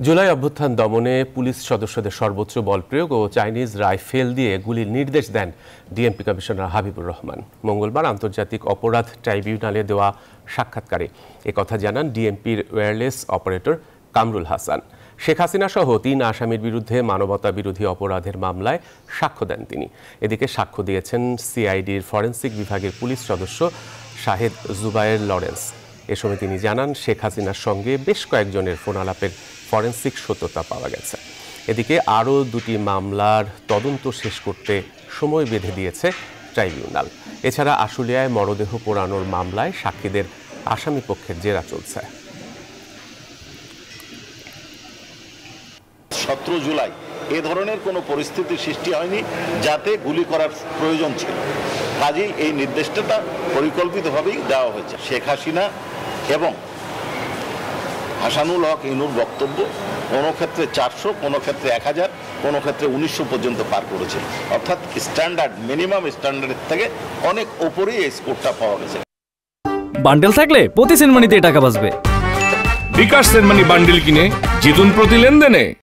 জুলাই অভ্যুত্থান দমনে পুলিশ সদস্যদের সর্বোচ্চ বল প্রয়োগ ও চাইনিজ রাইফেল দিয়ে গুলির নির্দেশ দেন ডিএমপি কমিশনার হাবিবুর রহমান। মঙ্গলবার আন্তর্জাতিক অপরাধ ট্রাইব্যুনালে দেওয়া সাক্ষাৎকারে একথা জানান ডিএমপির ওয়্যারলেস অপারেটর কামরুল হাসান। শেখ হাসিনা সহ ৩ আসামির বিরুদ্ধে মানবতা বিরোধী অপরাধের মামলায় সাক্ষ্য দেন তিনি। এদিকে সাক্ষ্য দিয়েছেন সিআইডির ফরেনসিক বিভাগের পুলিশ সদস্য শাহেদ জুবায়ের লরেন্স। এ সময় তিনি জানান, শেখ হাসিনার সঙ্গে বেশ কয়েকজনের ফোন আলাপের ফরেনসিক সত্যতা পাওয়া গেছে। এদিকে আরও 2টি মামলার তদন্ত শেষ করতে সময় বেঁধে দিয়েছে ট্রাইব্যুনাল। এছাড়া আশুলিয়ায় মরদেহ পোড়ানোর মামলায় সাক্ষীদের আসামি পক্ষের জেরা চলছে। 17 জুলাই এ ধরনের কোনো পরিস্থিতি সৃষ্টি হয়নি যাতে গুলি করার প্রয়োজন ছিল। কাজেই এই নির্দেশটা পরিকল্পিতভাবেই দেওয়া হয়েছে। শেখ হাসিনা এবং হাসানুল হক ইনুর বক্তব্য কোনো ক্ষেত্রে 400, কোনো ক্ষেত্রে 1000, কোনো ক্ষেত্রে 1900 পর্যন্ত পার করেছে। অর্থাৎ স্ট্যান্ডার্ড, মিনিমাম স্ট্যান্ডার্ডের থেকে অনেক উপরেই এই স্কোরটা পাওয়া গেছে। বান্ডেল থাকলে প্রতি সেনমানিতে টাকা বাঁচবে। বিকাশ সেনমানি বান্ডেল কিনে জিতুন প্রতি লেনদেনে।